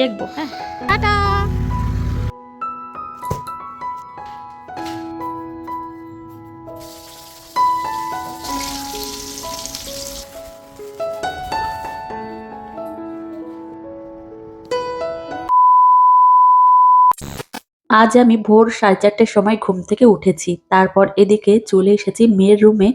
দেখবো। হ্যাঁ, টাটা। আজ আমি ভোর 4:30টার সময় ঘুম থেকে উঠেছি। তারপর এদিকে চলে এসেছি মেয়ের রুমে।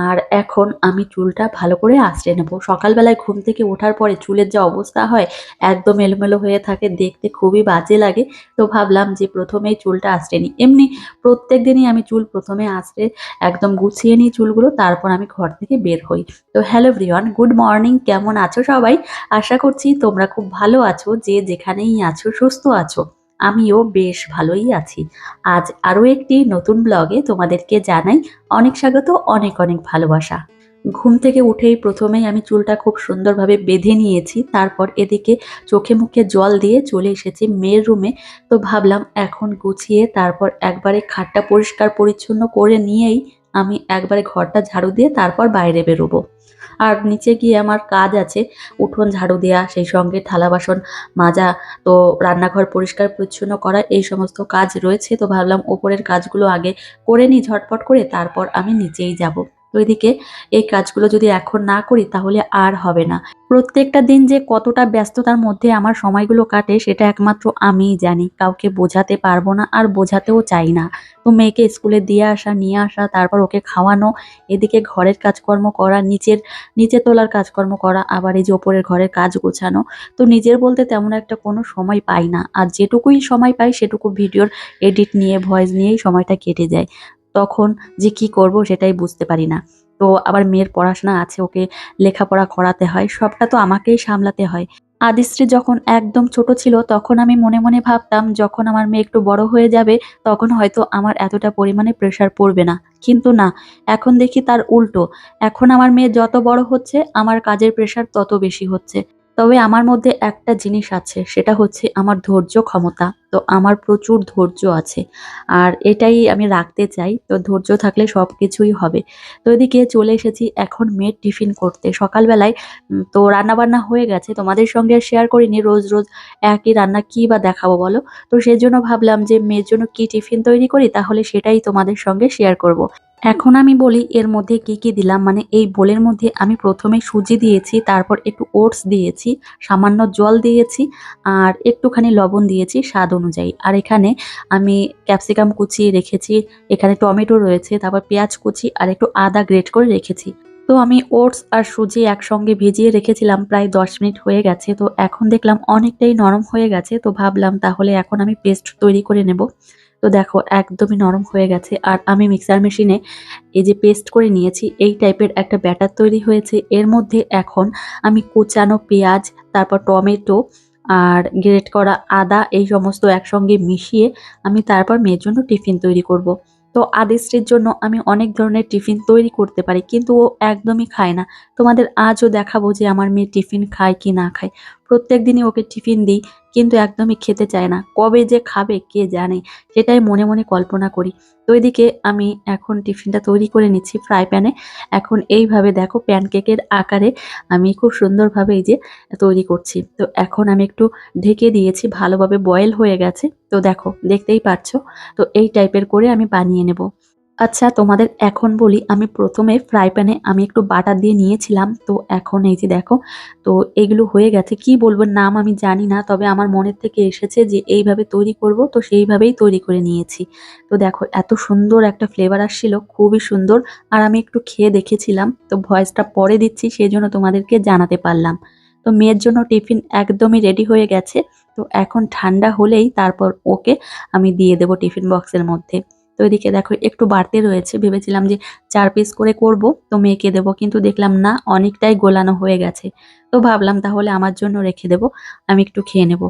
আর এখন আমি চুলটা ভালো করে আঁচড়ে নেব। সকালবেলায় ঘুম থেকে ওঠার পরে চুলের যে অবস্থা হয়, একদম এলোমেলো হয়ে থাকে, দেখতে খুবই বাজে লাগে। তো ভাবলাম যে প্রথমেই চুলটা আঁচড়ে নিই। এমনি প্রত্যেকদিনই আমি চুল প্রথমে আঁচড়ে একদম গুছিয়ে নিই চুলগুলো, তারপর আমি ঘর থেকে বের হই। তো হ্যালো এভরিওয়ান, গুড মর্নিং। কেমন আছো সবাই? আশা করছি তোমরা খুব ভালো আছো, যে যেখানেই আছো সুস্থ আছো। আমিও বেশ ভালোই আছি। আজ আরো একটি নতুন ব্লগে তোমাদেরকে জানাই অনেক স্বাগত, অনেক অনেক ভালোবাসা। ঘুম থেকে উঠেই প্রথমেই আমি চুলটা খুব সুন্দরভাবে বেঁধে নিয়েছি। তারপর এদিকে চোখে মুখে জল দিয়ে চলে এসেছি মেয়ের রুমে। তো ভাবলাম এখন গুছিয়ে তারপর একবারে খাটটা পরিষ্কার পরিচ্ছন্ন করে নিয়েই আমি একবারে ঘরটা ঝাড়ু দিয়ে তারপর বাইরে বেরোবো। আর নিচে গিয়ে আমার কাজ আছে, উঠোন ঝাড়ু দেওয়া, সেই সঙ্গে থালা বাসন মাজা, তো রান্নাঘর পরিষ্কার পরিচ্ছন্ন করা, এই সমস্ত কাজ রয়েছে। তো ভাবলাম ওপরের কাজগুলো আগে করে নিই ঝটপট করে, তারপর আমি নিচেই যাব। তো এদিকে এই কাজগুলো যদি এখন না করি তাহলে আর হবে না। প্রত্যেকটা দিন যে কতটা ব্যস্ততার মধ্যে আমার সময়গুলো কাটে সেটা একমাত্র আমিই জানি, কাউকে বোঝাতে পারবো না আর বোঝাতেও চাই না। তো মেয়েকে স্কুলে দিয়ে আসা, নিয়ে আসা, তারপর ওকে খাওয়ানো, এদিকে ঘরের কাজকর্ম করা, নিচে তোলার কাজকর্ম করা, আবার এই যে ওপরের ঘরের কাজ গোছানো। তো নিজের বলতে তেমন একটা কোনো সময় পাই না। আর যেটুকুই সময় পাই সেটুকু ভিডিওর এডিট নিয়ে, ভয়েস নিয়েই সময়টা কেটে যায়। তখন যে কি করব সেটাই বুঝতে পারি না। তো আবার মেয়ের পড়াশোনা আছে, ওকে লেখাপড়া করাতে হয়, সবটা তো আমাকেই সামলাতে হয়। আদিশ্রী যখন একদম ছোট ছিল তখন আমি মনে মনে ভাবতাম যখন আমার মেয়ে একটু বড় হয়ে যাবে তখন হয়তো আমার এতটা পরিমাণে প্রেশার পড়বে না। কিন্তু না, এখন দেখি তার উল্টো। এখন আমার মেয়ে যত বড় হচ্ছে আমার কাজের প্রেশার তত বেশি হচ্ছে। তবে আমার মধ্যে একটা জিনিস আছে, সেটা হচ্ছে আমার ধৈর্য ক্ষমতা। তো আমার প্রচুর ধৈর্য আছে, আর এটাই আমি রাখতে চাই। তো ধৈর্য থাকলে সবকিছুই হবে। তো এদিকে চলে এসেছি এখন মেয়ের টিফিন করতে। সকালবেলায় তো রান্নাবান্না হয়ে গেছে, তোমাদের সঙ্গে শেয়ার করিনি। রোজ রোজ একই রান্না কি বা দেখাবো বলো? তো সেজন্য ভাবলাম যে মেয়ের জন্য কি টিফিন তৈরি করি, তাহলে সেটাই তোমাদের সঙ্গে শেয়ার করব। এখন আমি বলি এর মধ্যে কি কি দিলাম। মানে এই বোলের মধ্যে আমি প্রথমে সুজি দিয়েছি, তারপর একটু ওটস দিয়েছি, সামান্য জল দিয়েছি, আর একটুখানি লবণ দিয়েছি স্বাদ অনুযায়ী। আর এখানে আমি ক্যাপসিকাম কুচিয়ে রেখেছি, এখানে টমেটো রয়েছে, তারপর পেঁয়াজ কুচি আর একটু আদা গ্রেট করে রেখেছি। তো আমি ওটস আর সুজি একসঙ্গে ভিজিয়ে রেখেছিলাম, প্রায় 10 মিনিট হয়ে গেছে। তো এখন দেখলাম অনেকটাই নরম হয়ে গেছে। তো ভাবলাম তাহলে এখন আমি পেস্ট তৈরি করে নেব। তো দেখো একদমই নরম হয়ে গেছে। আর আমি মিক্সার মেশিনে এই যে পেস্ট করে নিয়েছি, এই টাইপের একটা ব্যাটার তৈরি হয়েছে। এর মধ্যে এখন আমি কুচানো পেঁয়াজ, তারপর টমেটো আর গ্রেট করা আদা, এই সমস্ত একসঙ্গে মিশিয়ে আমি তারপর মেয়ের জন্য টিফিন তৈরি করব। তো আদিশ্রীর জন্য আমি অনেক ধরনের টিফিন তৈরি করতে পারি, কিন্তু ও একদমই খায় না। তোমাদের আজও দেখাবো যে আমার মেয়ে টিফিন খায় কি না খায়। প্রত্যেক দিনই ওকে টিফিন দিই, কিন্তু একদমই খেতে চায় না। কবে যে খাবে কে জানে, সেটাই মনে মনে কল্পনা করি। তো এদিকে আমি এখন টিফিনটা তৈরি করে নিচ্ছি ফ্রাই প্যানে। এখন এইভাবে দেখো প্যানকেকের আকারে আমি খুব সুন্দরভাবে এই যে তৈরি করছি। তো এখন আমি একটু ঢেকে দিয়েছি, ভালোভাবে বয়েল হয়ে গেছে। তো দেখো দেখতেই পাচ্ছ। তো এই টাইপের করে আমি বানিয়ে নেব। আচ্ছা তোমাদের এখন বলি, আমি প্রথমে ফ্রাই প্যানে আমি একটু বাটার দিয়ে নিয়েছিলাম। তো এখন এই যে দেখো, তো এগুলো হয়ে গেছে। কি বলবো নাম আমি জানি না, তবে আমার মনের থেকে এসেছে যে এইভাবে তৈরি করব, তো সেইভাবেই তৈরি করে নিয়েছি। তো দেখো এত সুন্দর একটা ফ্লেভার আসছিল, খুবই সুন্দর। আর আমি একটু খেয়ে দেখেছিলাম, তো ভয়েসটা পরে দিচ্ছি, সেই জন্য তোমাদেরকে জানাতে পারলাম। তো মেয়ের জন্য টিফিন একদমই রেডি হয়ে গেছে। তো এখন ঠান্ডা হলেই তারপর ওকে আমি দিয়ে দেবো টিফিন বক্সের মধ্যে। তো এদিকে দেখো একটু বাড়তে রয়েছে, ভেবেছিলাম যে 4 পিস করে করব তো মেয়েকে দেবো, কিন্তু দেখলাম না অনেকটাই গোলানো হয়ে গেছে। তো ভাবলাম তাহলে আমার জন্য রেখে দেবো, আমি একটু খেয়ে নেব।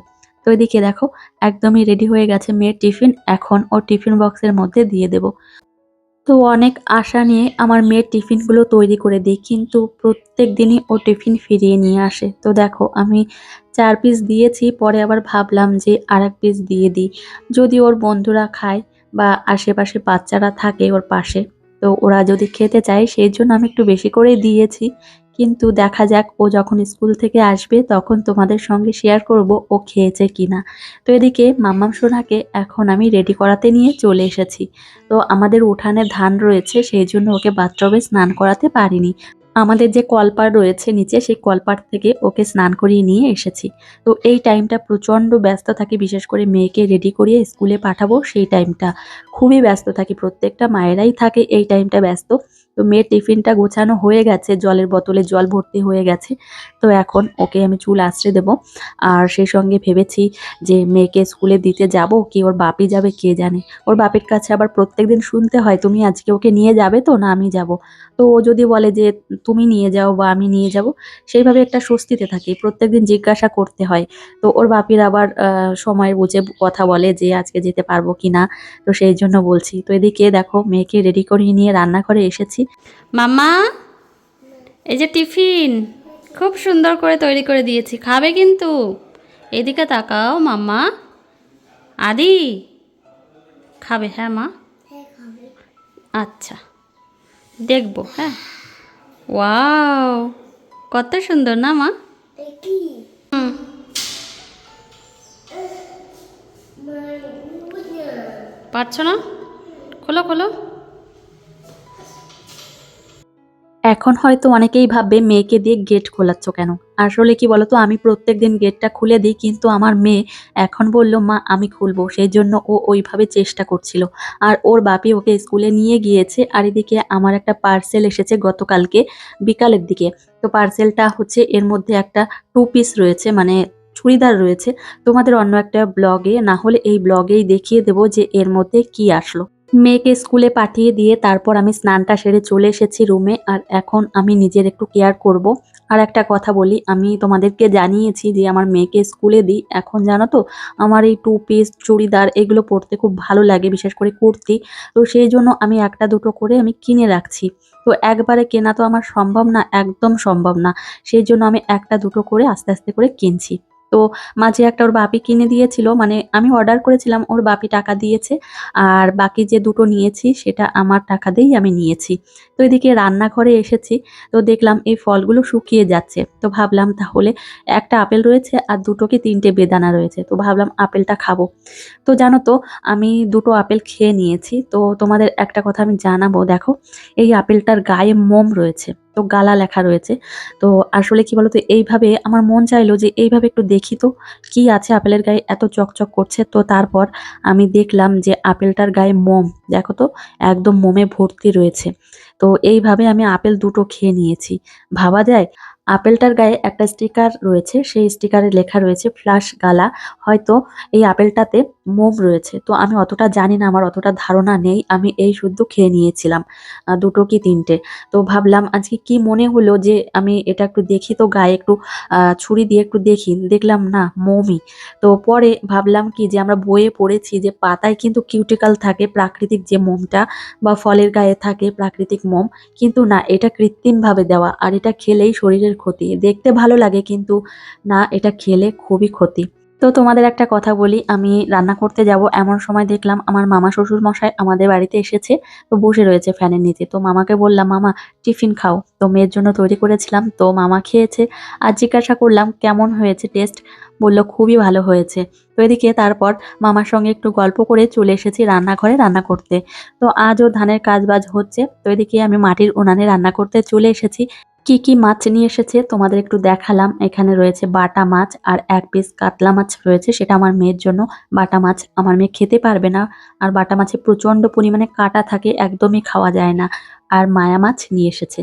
তো এদিকে দেখো একদমই রেডি হয়ে গেছে মেয়ের টিফিন, এখন ও টিফিন বক্সের মধ্যে দিয়ে দেব। তো অনেক আশা নিয়ে আমার মেয়ের টিফিনগুলো তৈরি করে দিই, কিন্তু প্রত্যেক দিনই ও টিফিন ফিরিয়ে নিয়ে আসে। তো দেখো আমি 4 পিস দিয়েছি, পরে আবার ভাবলাম যে আর 1 পিস দিয়ে দিই, যদি ওর বন্ধুরা খায় বা আশেপাশে বাচ্চারা থাকে ওর পাশে। তো ওরা যদি খেতে চায় সেই জন্য আমি একটু বেশি করেই দিয়েছি। কিন্তু দেখা যাক ও যখন স্কুল থেকে আসবে তখন তোমাদের সঙ্গে শেয়ার করব ও খেয়েছে কিনা। তো এদিকে মাম্মাম সোনাকে এখন আমি রেডি করাতে নিয়ে চলে এসেছি। তো আমাদের উঠানে ধান রয়েছে সেই জন্য ওকে বাথটবে স্নান করাতে পারিনি। আমাদের যে কলপাড় রয়েছে নিচে সেই কলপাড় থেকে ওকে স্নান করিয়ে নিয়ে এসেছি। তো এই টাইমটা প্রচণ্ড ব্যস্ত থাকি, বিশেষ করে মেয়েকে রেডি করিয়ে স্কুলে পাঠাবো সেই টাইমটা খুবই ব্যস্ত থাকি। প্রত্যেকটা মায়েরাই থাকে এই টাইমটা ব্যস্ত। তো মেয়ের টিফিনটা গোছানো হয়ে গেছে, জলের বোতলে জল ভর্তি হয়ে গেছে। তো এখন ওকে আমি চুল আঁচড়ে দেবো। আর সেই সঙ্গে ভেবেছি যে মেয়েকে স্কুলে দিতে যাব কি ওর বাপি যাবে কে জানে। ওর বাপের কাছে আবার প্রত্যেকদিন শুনতে হয় তুমি আজকে ওকে নিয়ে যাবে তো না আমি যাব। তো ও যদি বলে যে তুমি নিয়ে যাও বা আমি নিয়ে যাব, সেইভাবে একটা স্বস্তিতে থাকি। প্রত্যেকদিন জিজ্ঞাসা করতে হয়। তো ওর বাপির আবার সময় বুঝে কথা বলে যে আজকে যেতে পারবো কিনা। তো সেই জন্য বলছি। তো এদিকে দেখো মেয়েকে রেডি করিয়ে নিয়ে রান্নাঘরে এসেছি। মাম্মা, এই যে টিফিন খুব সুন্দর করে তৈরি করে দিয়েছি, খাবে কিন্তু। এদিকে তাকাও মাম্মা। আদি খাবে? হ্যাঁ মা। আচ্ছা, দেখবো। হ্যাঁ, ওয়াও, কত সুন্দর না মা? হুম। পারছো না? খোলো খোলো। এখন হয়তো অনেকেই ভাববে মেয়েকে দিয়ে গেট খোলাচ্ছ কেন? আসলে কি বলতো, আমি প্রত্যেকদিন গেটটা খুলে দিই কিন্তু আমার মেয়ে এখন বলল মা আমি খুলবো। সেই জন্য ও ওইভাবে চেষ্টা করছিল। আর ওর বাপি ওকে স্কুলে নিয়ে গিয়েছে। আর এদিকে আমার একটা পার্সেল এসেছে গতকালকে বিকালের দিকে। তো পার্সেলটা হচ্ছে এর মধ্যে একটা 2 পিস রয়েছে, মানে চুড়িদার রয়েছে। তোমাদের অন্য একটা ব্লগে না হলে এই ব্লগেই দেখিয়ে দেব যে এর মধ্যে কি আসলো। মেয়েকে স্কুলে পাঠিয়ে দিয়ে তারপর আমি স্নানটা সেরে চলে এসেছি রুমে। আর এখন আমি নিজের একটু কেয়ার করব। আর একটা কথা বলি, আমি তোমাদেরকে জানিয়েছি যে আমার মেয়েকে স্কুলে দিই। এখন জানো তো আমার এই 2 পিস চুড়িদার এগুলো পরতে খুব ভালো লাগে, বিশেষ করে কুর্তি। তো সেই জন্য আমি একটা দুটো করে আমি কিনে রাখছি। তো একবারে কেনা তো আমার সম্ভব না, একদম সম্ভব না। সেই জন্য আমি একটা দুটো করে আস্তে আস্তে করে কিনছি। তো মাঝে একটা ওর বাপি কিনে দিয়েছিল, মানে আমি অর্ডার করেছিলাম, ওর বাপি টাকা দিয়েছে। আর বাকি যে দুটো নিয়েছি সেটা আমার টাকা দিয়েই আমি নিয়েছি। তো এদিকে রান্নাঘরে এসেছি। তো দেখলাম এই ফলগুলো শুকিয়ে যাচ্ছে। তো ভাবলাম তাহলে একটা আপেল রয়েছে আর দুটো কি তিনটে বেদানা রয়েছে। তো ভাবলাম আপেলটা খাবো। তো জানো তো আমি দুটো আপেল খেয়ে নিয়েছি। তো তোমাদের একটা কথা আমি জানাবো, দেখো এই আপেলটার গায়ে মোম রয়েছে। তো গালা লেখা রয়েছে। তো আসলে কি বলতো, এইভাবে আমার মন চাইলো যে এইভাবে একটু দেখি তো কি আছে আপেলের গায়ে এত চকচক করছে। তো তারপর আমি দেখলাম যে আপেলটার গায়ে মোম, দেখো তো একদম মোমে ভর্তি রয়েছে। তো এইভাবে আমি আপেল দুটো খেয়ে নিয়েছি। ভাবা যায় আপেলটার গায়ে একটা স্টিকার রয়েছে, সেই স্টিকারে লেখা রয়েছে ফ্লাশ গালা। হয়তো এই আপেলটাতে মোম রয়েছে। তো আমি অতটা জানি না, আমার অতটা ধারণা নেই। আমি এই শুদ্ধ খেয়ে নিয়েছিলাম দুটো কি তিনটে। তো ভাবলাম আজকে কি মনে হলো যে আমি এটা একটু দেখি তো গায়ে একটু ছুরি দিয়ে একটু দেখি, দেখলাম না মোমই। তো পরে ভাবলাম কি যে আমরা বইয়ে পড়েছি যে পাতায় কিন্তু কিউটিকল থাকে, প্রাকৃতিক যে মোমটা, বা ফলের গায়ে থাকে প্রাকৃতিক মোম। কিন্তু না, এটা কৃত্রিমভাবে দেওয়া। আর এটা খেলেই শরীরের ক্ষতি। দেখতে ভালো লাগে কিন্তু না, এটা খেলে খুবই ক্ষতি। তো তোমাদের একটা কথা বলি, আমি রান্না করতে যাব এমন সময় দেখলাম আমার মামা শ্বশুর মশাই আমাদের বাড়িতে এসেছে। তো বসে রয়েছে ফ্যানের নিচে। তো মামাকে বললাম মামা টিফিন খাও। তো মেয়ের জন্য তৈরি করেছিলাম, তো মামা খেয়েছে। আর জিজ্ঞাসা করলাম কেমন হয়েছে টেস্ট, বলল খুবই ভালো হয়েছে। তো এদিকে তারপর মামার সঙ্গে একটু গল্প করে চলে এসেছি রান্নাঘরে রান্না করতে। তো আজও ধানের কাজবাজ হচ্ছে। তো এদিকে আমি মাটির উনানে রান্না করতে চলে এসেছি। কি কি মাছ নিয়ে এসেছে তোমাদের একটু দেখালাম। এখানে রয়েছে বাটা মাছ আর 1 পিস কাতলা মাছ রয়েছে, সেটা আমার মেয়ের জন্য। বাটা মাছ আমার মেয়ে খেতে পারবে না। আর বাটা মাছে প্রচন্ড পরিমাণে কাঁটা থাকে, একদমই খাওয়া যায় না। আর মায়া মাছ নিয়ে এসেছে।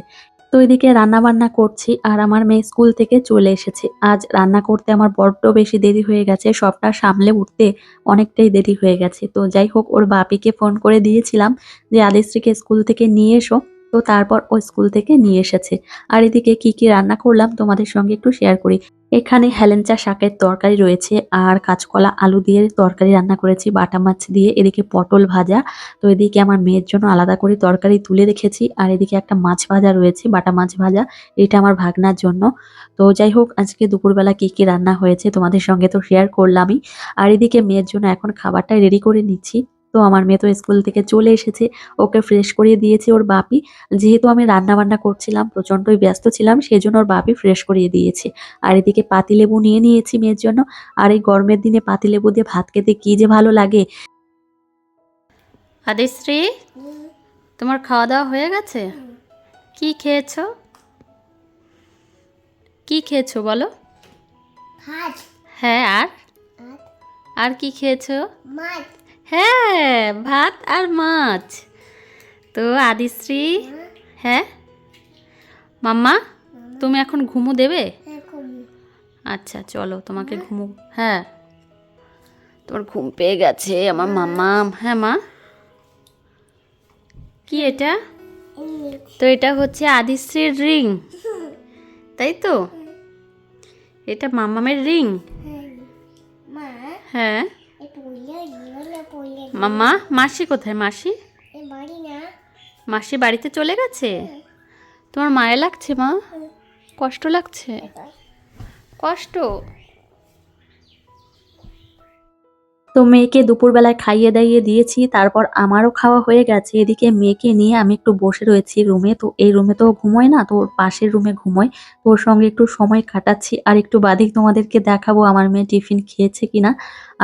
তো এদিকে রান্না বান্না করছি আর আমার মেয়ে স্কুল থেকে চলে এসেছে। আজ রান্না করতে আমার বড্ড বেশি দেরি হয়ে গেছে, সবটা সামলে উঠতে অনেকটাই দেরি হয়ে গেছে। তো যাই হোক, ওর বাপিকে ফোন করে দিয়েছিলাম যে আদিশ্রীকে স্কুল থেকে নিয়ে এসো। তো তারপর ও স্কুল থেকে নিয়ে এসেছে। আর এদিকে কি কি রান্না করলাম তোমাদের সঙ্গে একটু শেয়ার করি। এখানে হেলেঞ্চা শাকের তরকারি রয়েছে আর কাঁচকলা আলু দিয়ে তরকারি রান্না করেছি বাটা মাছ দিয়ে। এদিকে পটল ভাজা। তো এদিকে আমার মেয়ের জন্য আলাদা করে তরকারি তুলে রেখেছি। আর এদিকে একটা মাছ ভাজা রয়েছে, বাটা মাছ ভাজা। এটা আমার ভাগনার জন্য। তো যাই হোক, আজকে দুপুরবেলা কি কি রান্না হয়েছে তোমাদের সঙ্গে তো শেয়ার করলামই। আর এদিকে মেয়ের জন্য এখন খাবারটা রেডি করে নিচ্ছি। তো আমার মেয়ে তো স্কুল থেকে চলে এসেছে, ওকে ফ্রেশ করিয়ে দিয়েছে ওর বাপি। যেহেতু আমি রান্না বান্না করছিলাম, প্রচন্ডই ব্যস্ত ছিলাম, সেই জন্য ওর বাপি ফ্রেশ করিয়ে দিয়েছে। আর এদিকে পাতিলেবু নিয়ে নিয়েছি মেয়ের জন্য। আর এই গরমের দিনে পাতিলেবু দিয়ে ভাত খেতে কি যে ভালো লাগে। আদিশ্রী, তোমার খাওয়া দাওয়া হয়ে গেছে? কি খেয়েছো? কি খেয়েছো বলো? ভাত হ্যাঁ, আর আর আর কি খেয়েছো? মাছ হ্যাঁ, ভাত আর মাছ। তো আদিশ্রী, হ্যাঁ মাম্মা, তুমি এখন ঘুমো দেবে? এরকম আচ্ছা চলো, তোমাকে ঘুমো। হ্যাঁ, তোমার ঘুম পেয়ে গেছে আমার মাম্মা। হ্যাঁ মা, কি এটা? তো এটা হচ্ছে আদিশ্রীর রিং, তাই তো? এটা মাম্মামের রিং। মা হ্যাঁ এ পড়লে জীবনে পড়লে মাম্মা, মাসি কোথায়? মাসি এ বাড়ি না মাসি বাড়িতে চলে গেছে? তোমার মায়া লাগছে মা? কষ্ট লাগছে? কষ্ট? তো মেয়েকে দুপুরবেলায় খাইয়ে দাইয়ে দিয়েছি, তারপর আমারও খাওয়া হয়ে গেছে। এদিকে মেয়েকে নিয়ে আমি একটু বসে রয়েছি রুমে। তো এই রুমে তো ঘুমোয় না, তো ওর পাশের রুমে ঘুমোয়। তো ওর সঙ্গে একটু সময় কাটাচ্ছি। আর একটু বাদেই তোমাদেরকে দেখাবো আমার মেয়ে টিফিন খেয়েছে কিনা।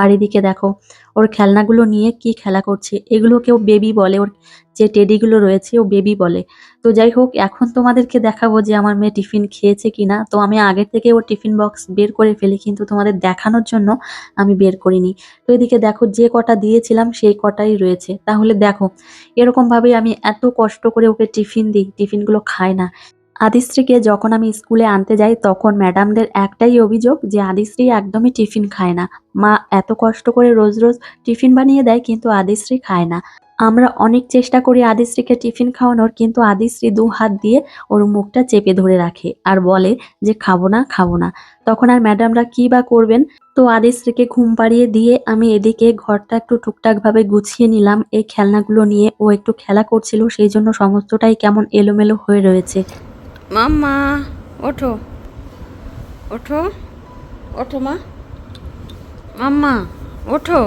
আর এদিকে দেখো ওর খেলনাগুলো নিয়ে কি খেলা করছে। এগুলোকেও বেবি বলে, ওর যে টেডিগুলো রয়েছে ও বেবি বলে। তো যাই হোক, এখন তোমাদেরকে দেখাবো যে আমার মেয়ে টিফিন খেয়েছে কিনা। তো আমি আগের থেকে ওর টিফিন বক্স বের করে ফেলি, কিন্তু তোমাদের দেখানোর জন্য আমি বের করিনি। তো এদিকে দেখো যে কটা দিয়েছিলাম সেই কটাই রয়েছে। তাহলে দেখো, এরকম ভাবে আমি এত কষ্ট করে ওকে টিফিন দিই, টিফিনগুলো খায় না। আদিশ্রীকে যখন আমি স্কুলে আনতে যাই তখন ম্যাডামদের একটাই অভিযোগ যে আদিশ্রী একদমই টিফিন খায় না। মা এত কষ্ট করে রোজ রোজ টিফিন বানিয়ে দেয় কিন্তু আদিশ্রী খায় না। আমরা অনেক চেষ্টা করি আদিশ্রীকে টিফিন খাওয়ানোর, কিন্তু আদিশ্রী ২ হাত দিয়ে ওর মুখটা চেপে ধরে রাখে আর বলে যে খাবো না, খাবো না। তখন আর ম্যাডামরা কি বা করবেন। তো আদিশ্রীকে ঘুম পাড়িয়ে দিয়ে আমি এদিকে ঘরটা একটু টুকটাক ভাবে গুছিয়ে নিলাম। এই খেলনাগুলো নিয়ে ও একটু খেলা করছিল, সেই জন্য সমস্তটাই কেমন এলোমেলো হয়ে রয়েছে। মাম্মা, ওঠো ওঠো ওঠো মা, মাম্মা ওঠো।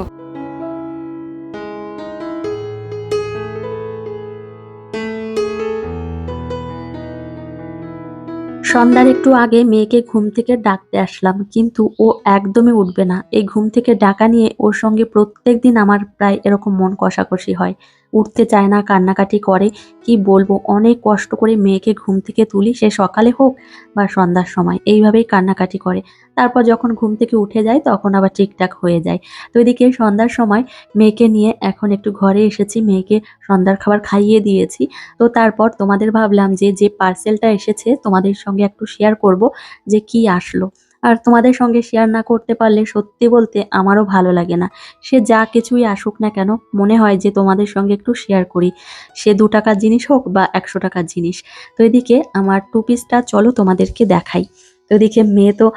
সন্ধ্যার একটু আগে মেয়েকে ঘুম থেকে ডাকতে আসলাম, কিন্তু ও একদমই উঠবে না। এই ঘুম থেকে ডাকা নিয়ে ওর সঙ্গে প্রত্যেকদিন আমার প্রায় এরকম মন কষাকষি হয়। উঠতে চায় না, কান্নাকাটি করে। কি বলবো, অনেক কষ্ট করে মেয়েকে ঘুম থেকে তুলি, সে সকালে হোক বা সন্ধ্যার সময়, এইভাবেই কান্নাকাটি করে। তারপর যখন ঘুম থেকে উঠে যায় তখন আবার ঠিকঠাক হয়ে যায়। তো এদিকে সন্ধ্যার সময় মেয়েকে নিয়ে এখন একটু ঘরে এসেছি, মেয়েকে সন্ধ্যার খাবার খাইয়ে দিয়েছি। তো তারপর তোমাদের ভাবলাম যে যে পার্সেলটা এসেছে তোমাদের সঙ্গে একটু শেয়ার করব যে কি আসলো। আর তোমাদের সঙ্গে শেয়ার না করতে পারলে সত্যি বলতে আমারও ভালো লাগে না। সে যা কিছুই আসুক না কেন, মনে হয় যে তোমাদের সঙ্গে একটু শেয়ার করি, সে ২ টাকার জিনিস হোক বা ১০০ টাকার জিনিস। তো এদিকে আমার টু পিসটা চলো তোমাদেরকে দেখাই। তো এদিকে মেয়ে তো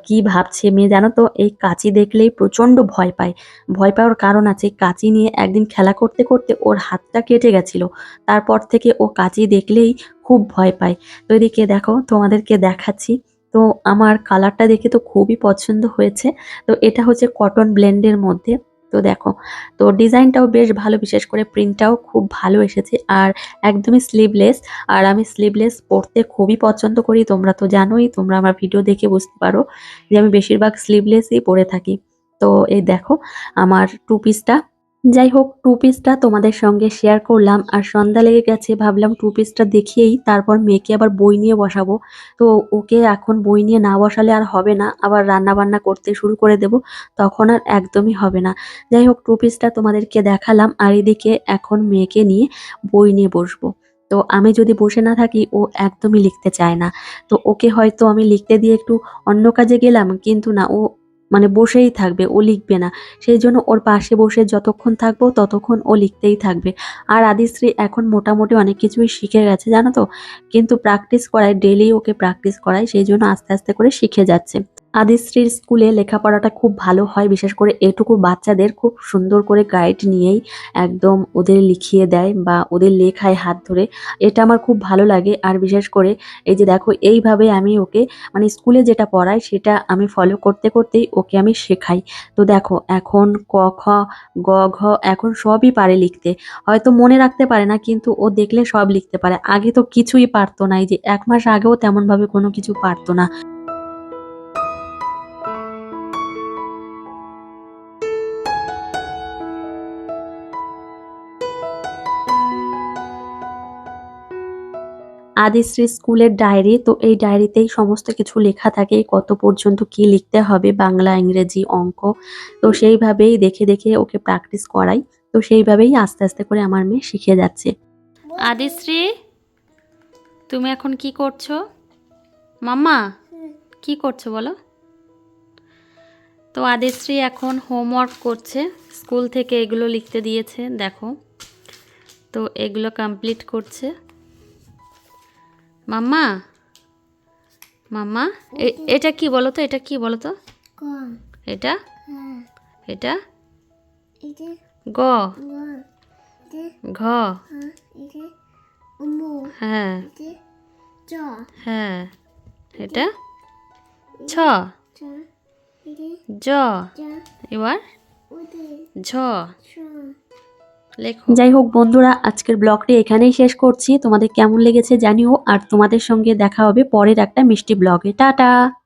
কি ভাবছে, মেয়ে জানো তো এই কাঁচি দেখলেই প্রচন্ড ভয় পায়। ভয় পাওয়ার কারণ আছে, কাঁচি নিয়ে একদিন খেলা করতে করতে ওর হাতটা কেটে গেছিল। তারপর থেকে ও কাঁচি দেখলেই খুব ভয় পায়। তো এদিকে দেখো তোমাদেরকে দেখাচ্ছি। তো আমার কালারটা দেখে তো খুবই পছন্দ হয়েছে। তো এটা হচ্ছে কটন ব্লেন্ডের মধ্যে। তো দেখো, তো ডিজাইনটাও বেশ ভালো, বিশেষ করে প্রিন্টটাও খুব ভালো এসেছে। আর একদমই স্লিভলেস। আর আমি স্লিভলেস পরতে খুবই পছন্দ করি, তোমরা তো জানোই, তোমরা আমার ভিডিও দেখে বুঝতে পারো যে আমি বেশিরভাগ স্লিভলেসই পরে থাকি। তো এই দেখো আমার টু পিসটা। যাই হোক, টু পিসটা তোমাদের সঙ্গে শেয়ার করলাম। আর সন্ধ্যা লেগে গেছে, ভাবলাম টু পিসটা দেখিয়েই তারপর মেয়েকে আবার বই নিয়ে বসাবো। তো ওকে এখন বই নিয়ে না বসালে আর হবে না, আবার রান্না বান্না করতে শুরু করে দেব, তখন আর একদমই হবে না। যাই হোক, টু পিসটা তোমাদেরকে দেখালাম। আর এদিকে এখন মেয়েকে নিয়ে বই নিয়ে বসবো। তো আমি যদি বসে না থাকি ও একদমই লিখতে চায় না। তো ওকে হয়তো আমি লিখতে দিয়ে একটু অন্য কাজে গেলাম, কিন্তু না, ও মানে বসেই থাকবে, ও লিখবে না। সেই জন্য ওর পাশে বসে যতক্ষণ থাকবো ততক্ষণ ও লিখতেই থাকবে। আর আদিশ্রী এখন মোটামুটি অনেক কিছুই শিখে গেছে জানো তো, কিন্তু প্র্যাকটিস করায়, ডেইলি ওকে প্র্যাকটিস করায়, সেই জন্য আস্তে আস্তে করে শিখে যাচ্ছে। আদিশ্রীর স্কুলে লেখাপড়াটা খুব ভালো হয়, বিশেষ করে এটুকু বাচ্চাদের খুব সুন্দর করে গাইড নিয়েই একদম ওদের লিখিয়ে দেয় বা ওদের লেখায় হাত ধরে। এটা আমার খুব ভালো লাগে। আর বিশেষ করে এই যে দেখো এইভাবে আমি ওকে মানে স্কুলে যেটা পড়াই সেটা আমি ফলো করতে করতেই ওকে আমি শেখাই। তো দেখো এখন ক, খ, গ, ঘ এখন সবই পারে লিখতে। হয়তো মনে রাখতে পারে না কিন্তু ও দেখলে সব লিখতে পারে। আগে তো কিছুই পারতো না, এই যে ১ মাস আগেও তেমনভাবে কোনো কিছু পারতো না। আদিশ্রী স্কুলের ডায়েরি, তো এই ডায়েরিতেই সমস্ত কিছু লেখা থাকে কত পর্যন্ত কি লিখতে হবে বাংলা, ইংরেজি, অঙ্ক। তো সেইভাবেই দেখে দেখে ওকে প্র্যাকটিস করাই। তো সেইভাবেই আস্তে আস্তে করে আমার মেয়ে শিখে যাচ্ছে। আদিশ্রী, তুমি এখন কি করছো? মাম্মা, কি করছো বলো? তো আদিশ্রী এখন হোমওয়ার্ক করছে, স্কুল থেকে এগুলো লিখতে দিয়েছে দেখো। তো এগুলো কমপ্লিট করছে। মাম্মা, মাম্মা, এটা কি বলো তো? এটা কি বলো তো? কম এটা হ্যাঁ এটা এটা গ, গম এটা ঘ, হ্যাঁ এটা উমু হ্যাঁ এটা চ হ্যাঁ, এটা ছ, চ এটা জ, চ এবার উদে ঝ, ছ লেখো। যাই হোক বন্ধুরা, আজকের ব্লগটি এখানেই শেষ করছি। তোমাদের কেমন লেগেছে জানিও। আর তোমাদের সঙ্গে দেখা হবে পরের একটা মিষ্টি ব্লগে। টাটা।